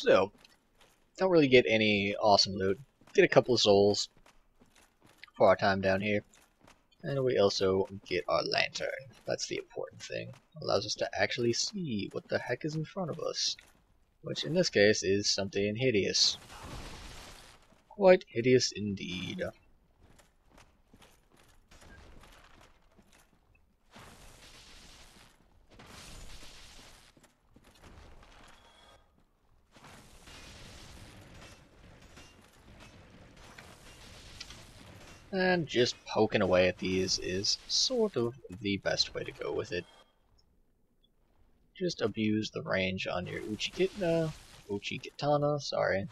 So, don't really get any awesome loot. Get a couple of souls for our time down here. And we also get our lantern. That's the important thing. Allows us to actually see what the heck is in front of us. Which in this case is something hideous. Quite hideous indeed. And just poking away at these is sort of the best way to go with it. Just abuse the range on your Uchikitana, sorry.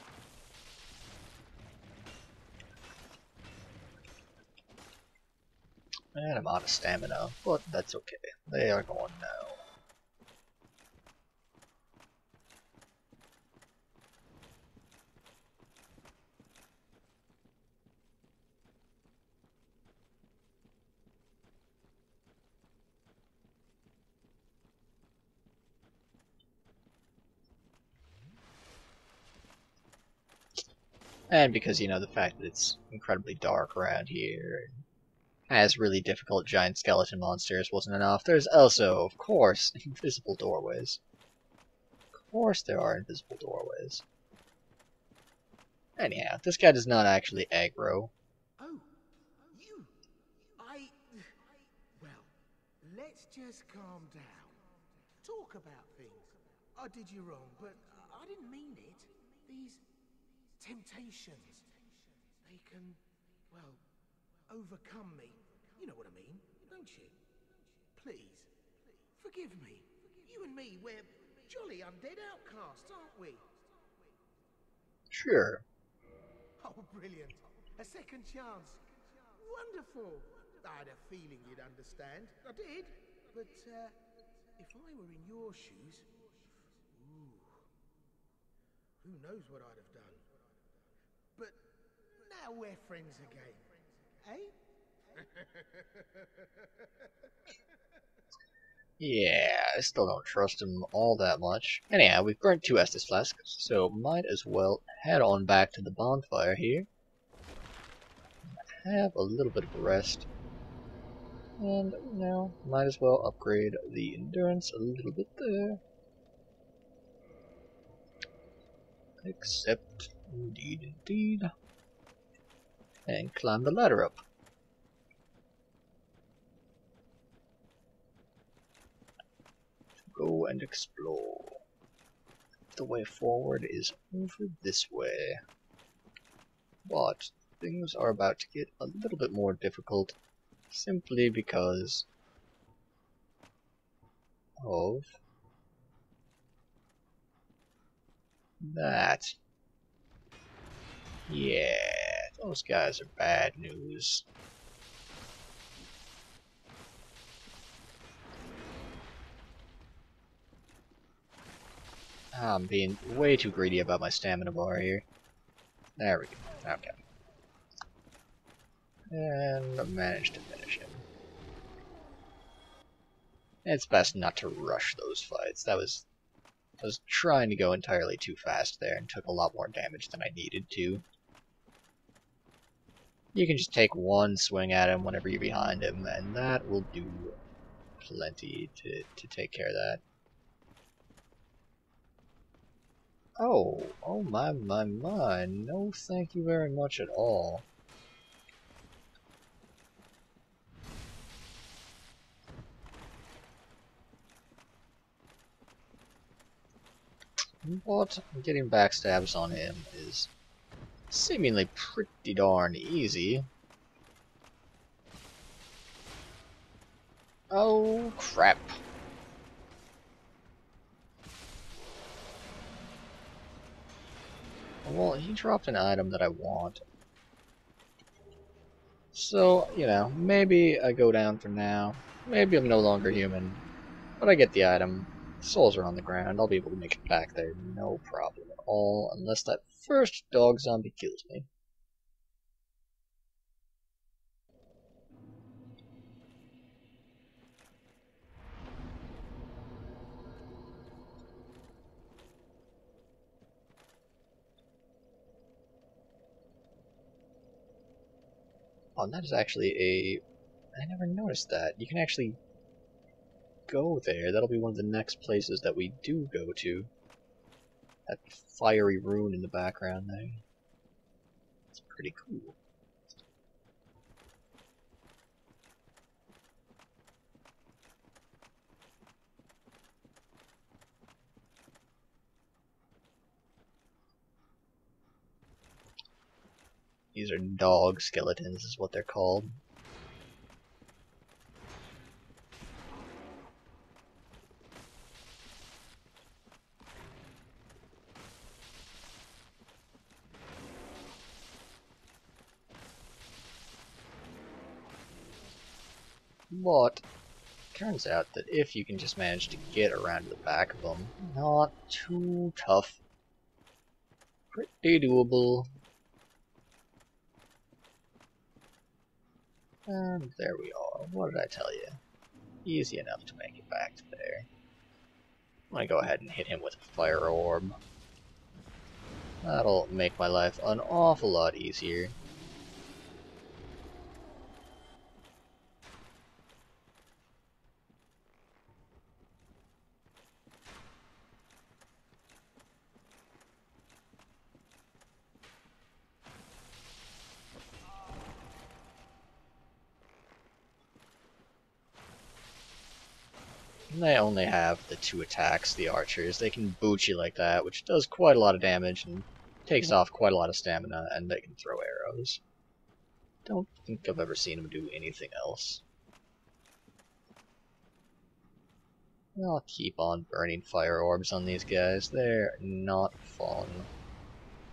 And I'm out of stamina, but that's okay. They are going now. And because, you know, the fact that it's incredibly dark around here and has really difficult giant skeleton monsters wasn't enough, there's also, of course, invisible doorways. Of course there are invisible doorways. Anyhow, this guy does not actually aggro. Oh, you. Well, let's just calm down. Talk about things. I did you wrong, but I didn't mean it. These temptations, they can, well, overcome me. You know what I mean, don't you? Please, forgive me. You and me, we're jolly undead outcasts, aren't we? Sure. Oh, brilliant. A second chance. Wonderful. I had a feeling you'd understand. I did. But, if I were in your shoes... Ooh. Who knows what I'd have done. But now we're friends again. Eh? Yeah, I still don't trust him all that much. Anyhow, we've burnt 2 Estus flasks, so might as well head on back to the bonfire here. Have a little bit of a rest. And now, might as well upgrade the endurance a little bit there. Except, indeed. And climb the ladder up. Go and explore. The way forward is over this way. But things are about to get a little bit more difficult simply because of that. Yeah, those guys are bad news. I'm being way too greedy about my stamina bar here. There we go. Okay. And I managed to finish him. It's best not to rush those fights. I was trying to go entirely too fast there and took a lot more damage than I needed to. You can just take one swing at him whenever you're behind him, and that will do plenty to take care of that. Oh my, no thank you very much at all. But getting backstabs on him is seemingly pretty darn easy. Oh crap. Well, he dropped an item that I want. So, you know, maybe I go down for now. Maybe I'm no longer human. But I get the item. Souls are on the ground. I'll be able to make it back there. No problem at all. Unless that first dog zombie kills me. Oh, and that is actually a... I never noticed that. You can actually go there. That'll be one of the next places that we do go to. That fiery rune in the background there. It's pretty cool. These are dog skeletons, is what they're called. But turns out that if you can just manage to get around to the back of them, not too tough. Pretty doable. And there we are. What did I tell you? Easy enough to make it back to there. I'm gonna go ahead and hit him with a fire orb. That'll make my life an awful lot easier. And they only have the 2 attacks, the archers. They can boot you like that, which does quite a lot of damage and takes off quite a lot of stamina, and they can throw arrows. Don't think I've ever seen them do anything else. I'll keep on burning fire orbs on these guys. They're not fun.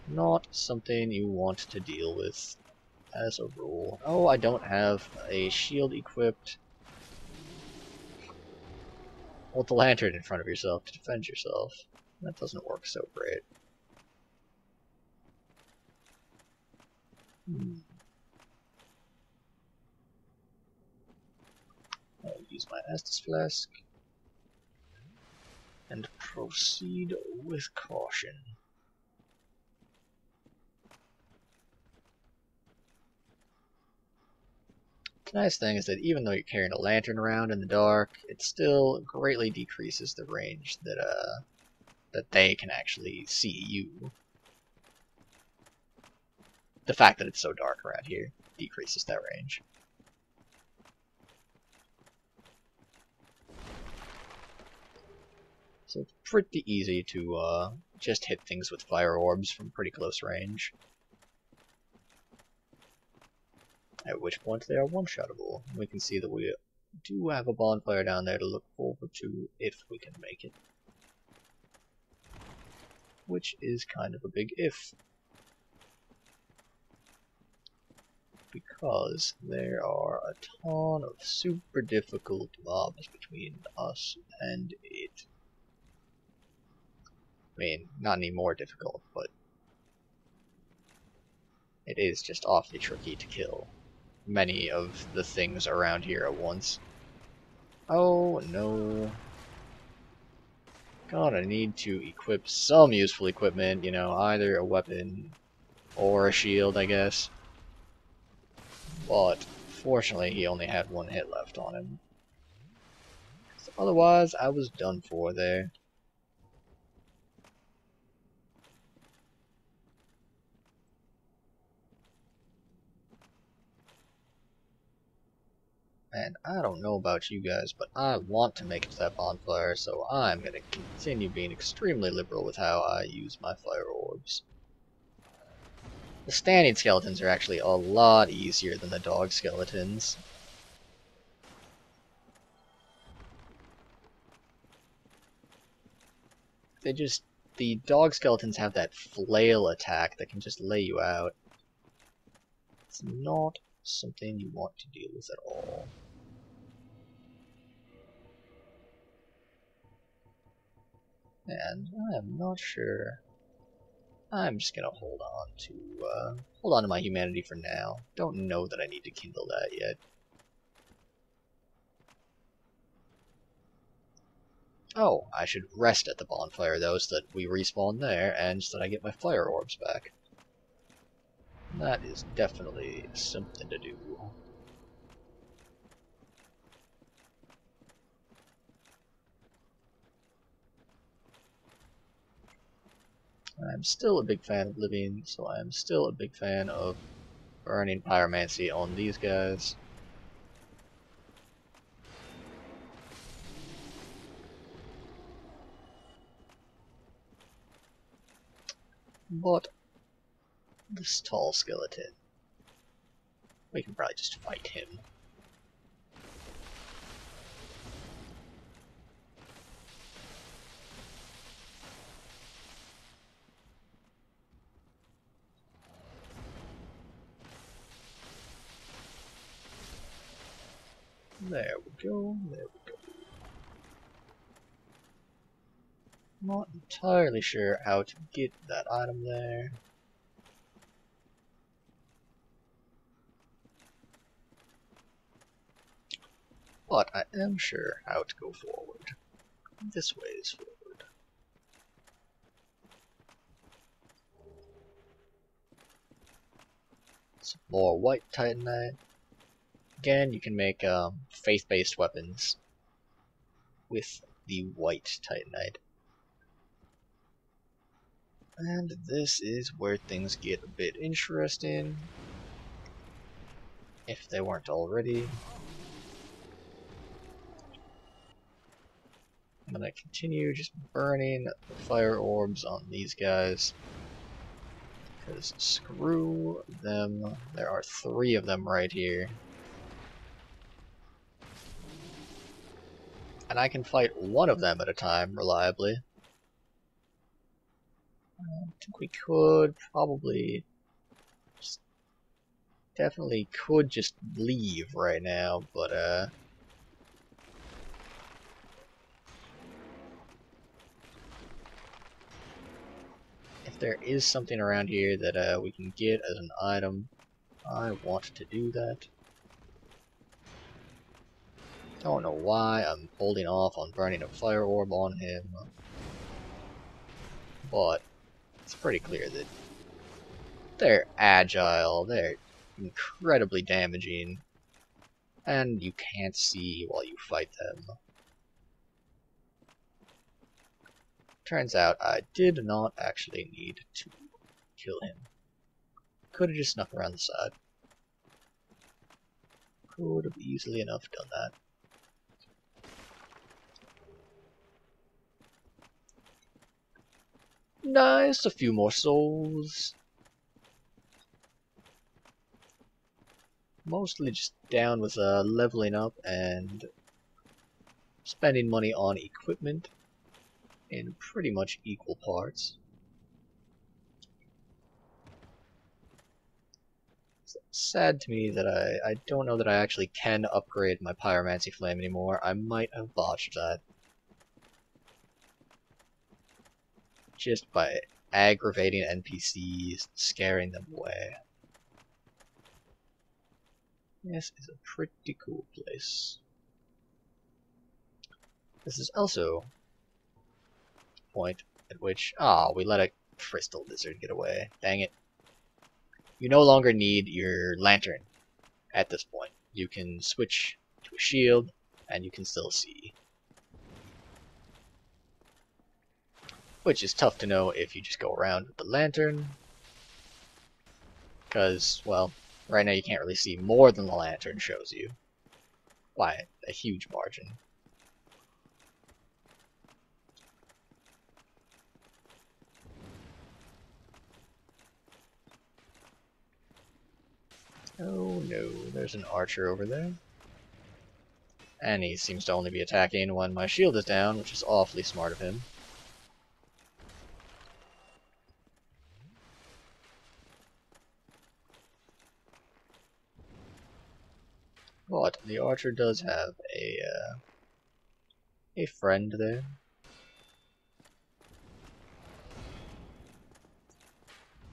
Not something you want to deal with as a rule. Oh, I don't have a shield equipped. Hold the lantern in front of yourself to defend yourself. That doesn't work so great. I'll use my Estus Flask and proceed with caution. The nice thing is that even though you're carrying a lantern around in the dark, it still greatly decreases the range that they can actually see you. The fact that it's so dark around here decreases that range. So it's pretty easy to just hit things with fire orbs from pretty close range. At which point they are one-shottable. We can see that we do have a bonfire down there to look forward to if we can make it. Which is kind of a big if. Because there are a ton of super difficult mobs between us and it. I mean, not any more difficult, but it is just awfully tricky to kill many of the things around here at once. Oh no. Gonna need to equip some useful equipment, you know, either a weapon or a shield, I guess. But fortunately he only had 1 hit left on him. So otherwise I was done for there. And I don't know about you guys, but I want to make it to that bonfire, so I'm going to continue being extremely liberal with how I use my fire orbs. The standing skeletons are actually a lot easier than the dog skeletons. The dog skeletons have that flail attack that can just lay you out. It's not something you want to deal with at all. And I'm not sure. I'm just gonna hold on to my humanity for now. Don't know that I need to kindle that yet. Oh, I should rest at the bonfire though, so that we respawn there, and so that I get my fire orbs back. That is definitely something to do. I'm still a big fan of living, so I'm still a big fan of burning pyromancy on these guys. But this tall skeleton, we can probably just fight him. There we go, there we go. Not entirely sure how to get that item there. But I am sure how to go forward. This way is forward. Some more white titanite. Again, you can make faith-based weapons with the white titanite. And this is where things get a bit interesting, if they weren't already. I'm gonna continue just burning the fire orbs on these guys, because screw them. There are 3 of them right here. And I can fight one of them at a time reliably. I think we could probably definitely could just leave right now, but if there is something around here that we can get as an item, I want to do that. Don't know why I'm holding off on burning a fire orb on him, but it's pretty clear that they're agile, they're incredibly damaging, and you can't see while you fight them. Turns out I did not actually need to kill him. Could have just snuck around the side. Could have easily enough done that. Nice, a few more souls. Mostly just down with leveling up and spending money on equipment in pretty much equal parts. It's sad to me that I don't know that I actually can upgrade my pyromancy flame anymore. I might have botched that. Just by aggravating NPCs, scaring them away. This is a pretty cool place. This is also the point at which, we let a crystal lizard get away. Dang it. You no longer need your lantern at this point. You can switch to a shield, and you can still see. Which is tough to know if you just go around with the lantern. Because, well, right now you can't really see more than the lantern shows you. By a huge margin. Oh no, there's an archer over there. And he seems to only be attacking when my shield is down, which is awfully smart of him. But the archer does have a friend there.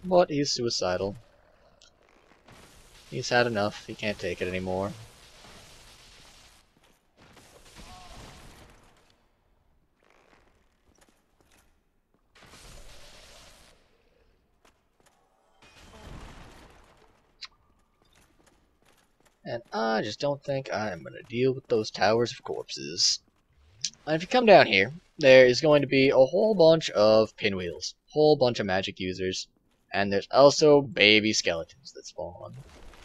But he's suicidal. He's had enough, he can't take it anymore. And I just don't think I'm going to deal with those towers of corpses. And if you come down here, there is going to be a whole bunch of pinwheels, whole bunch of magic users, and there's also baby skeletons that spawn.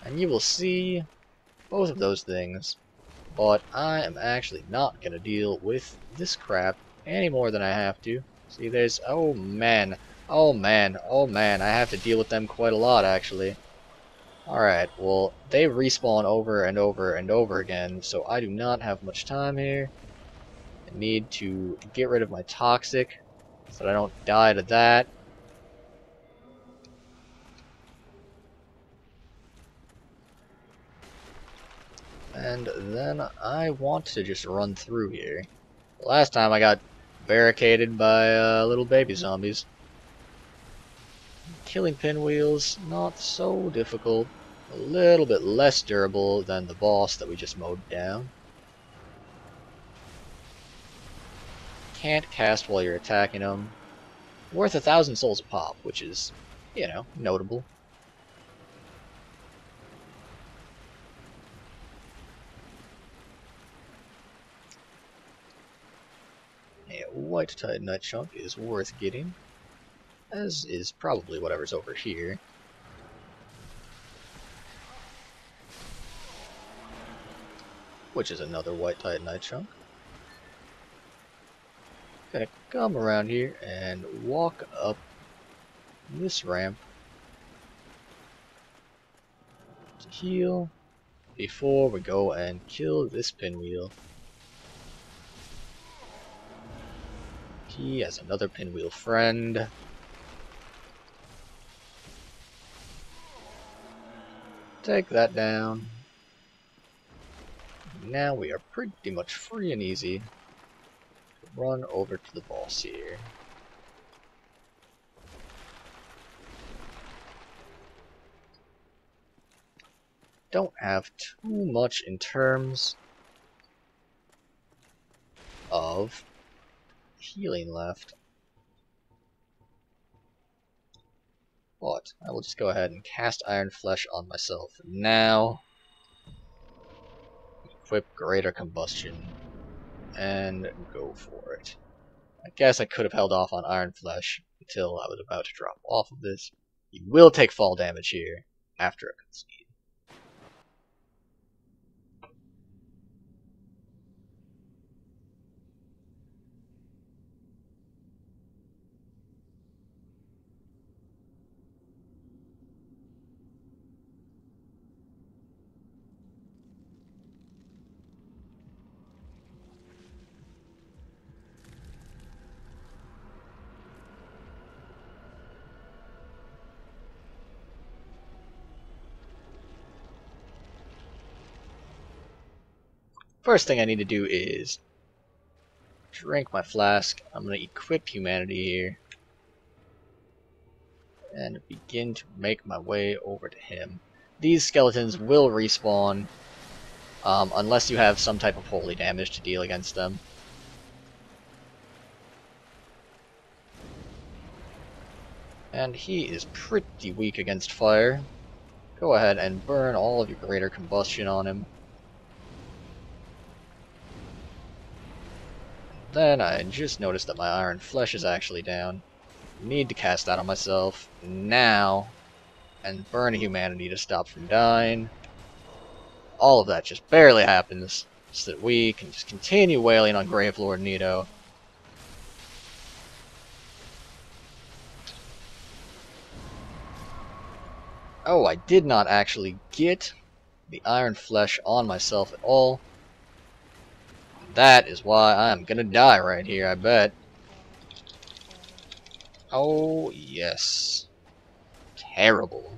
And you will see both of those things, but I am actually not going to deal with this crap any more than I have to. See, there's, oh man, oh man, oh man, I have to deal with them quite a lot actually. Alright, well, they respawn over and over and over again, so I do not have much time here. I need to get rid of my toxic, so that I don't die to that. And then I want to just run through here. Last time I got barricaded by little baby zombies. Killing pinwheels, not so difficult. A little bit less durable than the boss that we just mowed down. Can't cast while you're attacking them. Worth 1,000 souls a pop, which is, you know, notable. A white titanite chunk is worth getting, as is probably whatever's over here. Which is another white titanite chunk. Gonna come around here and walk up this ramp to heal before we go and kill this pinwheel. He has another pinwheel friend. Take that down. Now we are pretty much free and easy to run over to the boss here. Don't have too much in terms of healing left. But I will just go ahead and cast Iron Flesh on myself now. Equip Greater Combustion. And go for it. I guess I could have held off on Iron Flesh until I was about to drop off of this. You will take fall damage here after a cutscene. First thing I need to do is drink my flask. I'm going to equip humanity here and begin to make my way over to him. These skeletons will respawn unless you have some type of holy damage to deal against them. And he is pretty weak against fire. Go ahead and burn all of your greater combustion on him. Then I just noticed that my Iron Flesh is actually down. Need to cast that on myself now and burn humanity to stop from dying. All of that just barely happens so that we can just continue wailing on Gravelord Nito. Oh, I did not actually get the Iron Flesh on myself at all. That is why I'm gonna die right here, I bet. Oh, yes. Terrible.